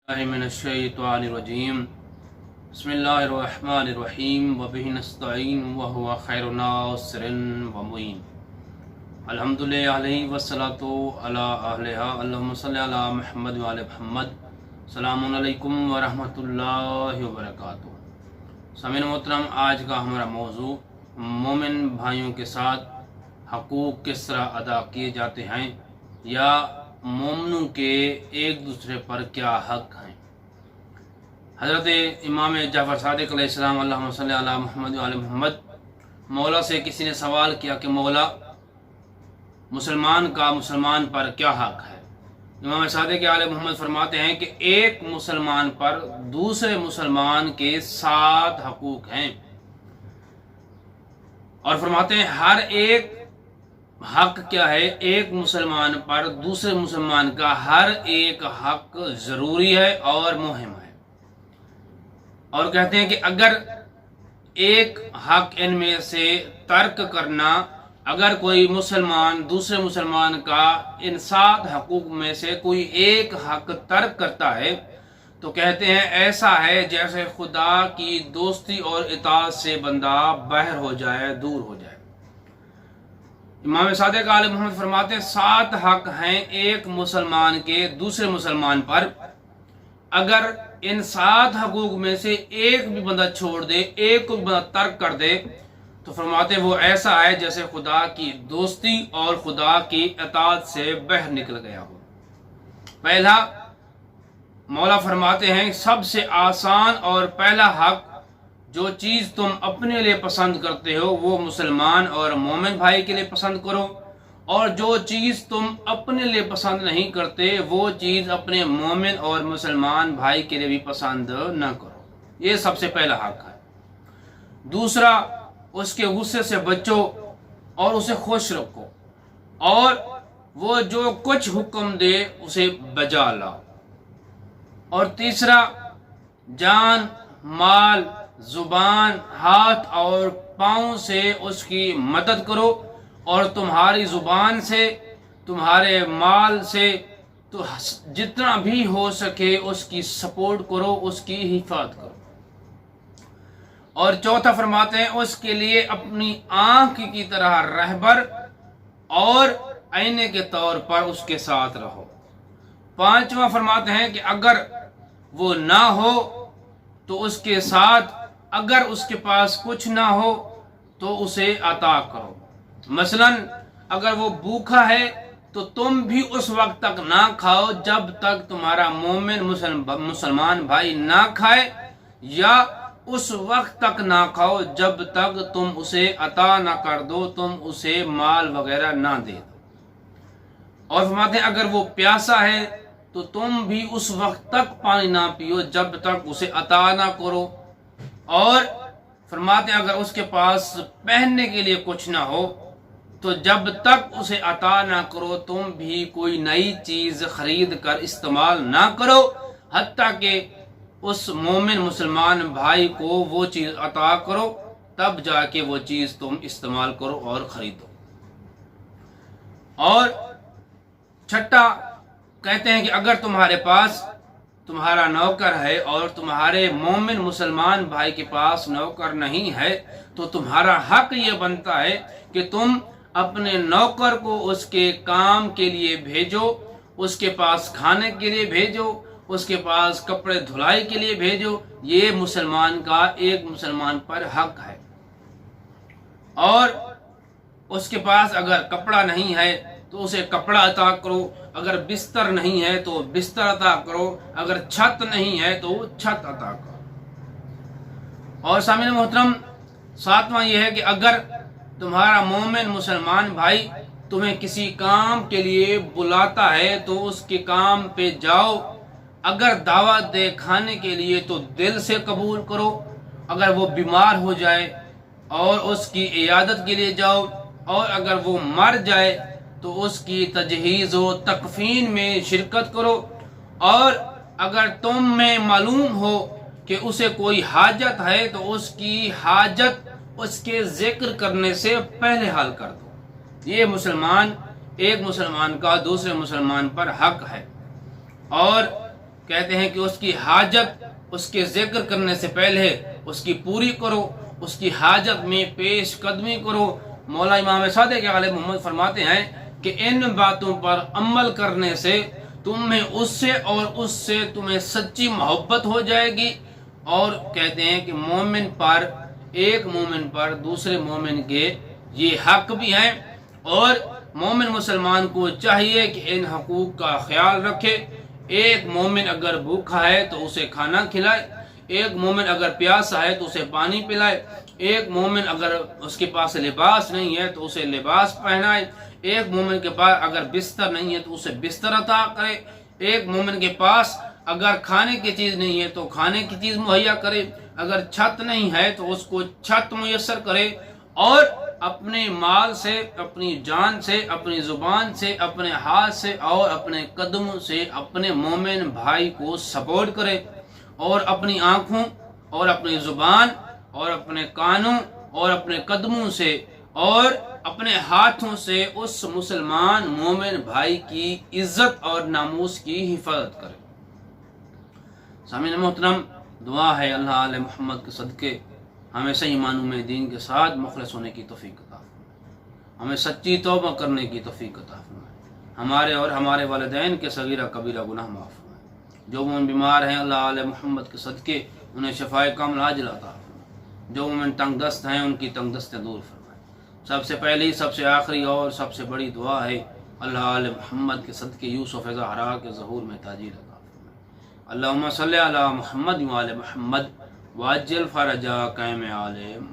मिनश्शैतानिर्रजीम बिस्मिल्लाहिर्रहमानिर्रहीम वबिहि नस्तईन वहुवा खैरुन नासिरिन व मुईन अल्हम्दुलिल्लाहि अलैहि वस्सलातु अला अहलिहा अल्लाहुम्मा सल्लि अला मुहम्मद व आले मुहम्मद। अस्सलामु अलैकुम व रहमतुल्लाहि व बरकातुहू। सामीन मोहतरम, आज का हमारा मौजू मोमिन भाइयों के साथ हकूक़ किस तरह अदा किए जाते हैं या मोमिनों के एक दूसरे पर क्या हक हैं। हज़रत इमाम जाफ़र सादिक़ अलैहिस्सलाम अल्लाहुम्मा सल्लि अला मुहम्मद व आले मुहम्मद, मौला से किसी ने सवाल किया कि मौला, मुसलमान का मुसलमान पर क्या हक है। इमाम सादिक़ आले मोहम्मद फरमाते हैं कि एक मुसलमान पर दूसरे मुसलमान के 7 हकूक़ हैं और फरमाते हैं हर एक हक क्या है, एक मुसलमान पर दूसरे मुसलमान का हर एक हक ज़रूरी है और मुहिम है। और कहते हैं कि अगर एक हक इनमें से तर्क करना, अगर कोई मुसलमान दूसरे मुसलमान का इन 7 हकूक़ में से कोई एक हक तर्क करता है तो कहते हैं ऐसा है जैसे खुदा की दोस्ती और इताअत से बंदा बाहर हो जाए, दूर हो जाए। इमाम सादिक़ आले मोहम्मद फरमाते हैं 7 हक हैं एक मुसलमान के दूसरे मुसलमान पर। अगर इन 7 हकूक़ में से एक भी बंदा छोड़ दे, एक को भी बंदा तर्क कर दे, तो फरमाते वो ऐसा है जैसे खुदा की दोस्ती और खुदा की इताअत से बाहर निकल गया हो। पहला, मौला फरमाते हैं सबसे आसान और पहला हक, जो चीज़ तुम अपने लिए पसंद करते हो वो मुसलमान और मोमिन भाई के लिए पसंद करो, और जो चीज़ तुम अपने लिए पसंद नहीं करते वो चीज़ अपने मोमिन और मुसलमान भाई के लिए भी पसंद न करो। ये सबसे पहला हक है। दूसरा, उसके गुस्से से बचो और उसे खुश रखो, और वो जो कुछ हुक्म दे उसे बजा लाओ। और तीसरा, जान, माल, जुबान, हाथ और पाँव से उसकी मदद करो, और तुम्हारी जुबान से, तुम्हारे माल से तो जितना भी हो सके उसकी सपोर्ट करो, उसकी हिफाजत करो। और चौथा फरमाते हैं उसके लिए अपनी आंख की तरह रहबर और आईने के तौर पर उसके साथ रहो। पांचवा फरमाते हैं कि अगर वो ना हो तो उसके साथ, अगर उसके पास कुछ ना हो तो उसे अता करो। मसलन अगर वो भूखा है तो तुम भी उस वक्त तक ना खाओ जब तक तुम्हारा मोमिन मुसलमान भाई ना खाए, या उस वक्त तक ना खाओ जब तक तुम उसे अता ना कर दो, तुम उसे माल वगैरह ना दे दो। और फरमाते हैं अगर वो प्यासा है तो तुम भी उस वक्त तक पानी ना पियो जब तक उसे अता ना करो। और फरमाते हैं अगर उसके पास पहनने के लिए कुछ ना हो तो जब तक उसे अता ना करो तुम भी कोई नई चीज़ खरीद कर इस्तेमाल ना करो, हत्ता कि उस मोमिन मुसलमान भाई को वो चीज़ अता करो, तब जाके वो चीज़ तुम इस्तेमाल करो और खरीदो। और छठा, कहते हैं कि अगर तुम्हारे पास तुम्हारा नौकर है और तुम्हारे मोमिन मुसलमान भाई के पास नौकर नहीं है तो तुम्हारा हक ये बनता है कि तुम अपने नौकर को उसके काम के लिए भेजो, उसके पास खाने के लिए भेजो, उसके पास कपड़े धुलाई के लिए भेजो। ये मुसलमान का एक मुसलमान पर हक है। और उसके पास अगर कपड़ा नहीं है तो उसे कपड़ा अता करो, अगर बिस्तर नहीं है तो बिस्तर अता करो, अगर छत नहीं है तो छत अता करो। और सामीन मोहतरम, 7वां यह है कि अगर तुम्हारा मोमिन मुसलमान भाई तुम्हें किसी काम के लिए बुलाता है तो उसके काम पे जाओ। अगर दावत दे खाने के लिए तो दिल से कबूल करो। अगर वो बीमार हो जाए और उसकी इयादत के लिए जाओ, और अगर वो मर जाए तो उसकी तजहीज़ व तकफीन में शिरकत करो। और अगर तुम में मालूम हो कि उसे कोई हाजत है तो उसकी हाजत उसके जिक्र करने से पहले हल कर दो। ये मुसलमान, एक मुसलमान का दूसरे मुसलमान पर हक है। और کہتے ہیں کہ اس کی حاجت اس کے ذکر کرنے سے پہلے اس کی پوری کرو، اس کی حاجت میں پیش قدمی کرو۔ مولا امام صادق علیہ محمد فرماتے ہیں کہ ان باتوں پر عمل کرنے سے تمہیں اس سے اور اس سے تمہیں سچی محبت ہو جائے گی۔ اور کہتے ہیں کہ مومن پر، ایک مومن پر دوسرے مومن کے یہ حق بھی ہیں، اور مومن مسلمان کو چاہیے کہ ان حقوق کا خیال رکھے۔ ایک مومن اگر بھوکا ہے تو اسے کھانا کھلائے، ایک مومن اگر پیاسا ہے تو اسے پانی پلائے، ایک مومن اگر اس کے پاس لباس نہیں ہے تو اسے لباس پہنائے، ایک مومن کے پاس اگر بستر نہیں ہے تو اسے بستر عطا کرے، ایک مومن کے پاس اگر کھانے کی چیز نہیں ہے تو کھانے کی چیز مہیا کرے، اگر چھت نہیں ہے تو اس کو چھت میسر کرے، اور اپنے مال سے، اپنی جان سے، اپنی زبان سے، اپنے ہاتھ سے اور اپنے قدموں سے اپنے مومن بھائی کو سپورٹ کرے، اور اپنی آنکھوں اور اپنی زبان اور اپنے کانوں اور اپنے قدموں سے اور اپنے ہاتھوں سے اس مسلمان مومن بھائی کی عزت اور ناموس کی حفاظت کرے۔ سامعین محترم، دعا ہے اللہ علیہ محمد کے صدقے ہمیں صحیح معنوں میں دین کے ساتھ مخلص ہونے کی توفیق عطا فرمائے، ہمیں سچی توبہ کرنے کی توفیق عطا فرمائے، ہمارے اور ہمارے والدین کے صغیرہ کبیرہ گناہ معاف فرمائے۔ جو مومن بیمار ہیں اللہ علیہ محمد کے صدقے انہیں شفائے کامل عاجل عطا فرمائے، جو مومن تنگ دست ہیں ان کی تنگ دستیں دور فرمائے۔ سب سے پہلی، سب سے آخری اور سب سے بڑی دعا ہے اللہ علیہ محمد کے صدقے یوسف زہرا کے ظہور میں تاجیل عطا فرمائے۔ اللہم صلی علی محمد و علی محمد وعجل فرجا قیم عالم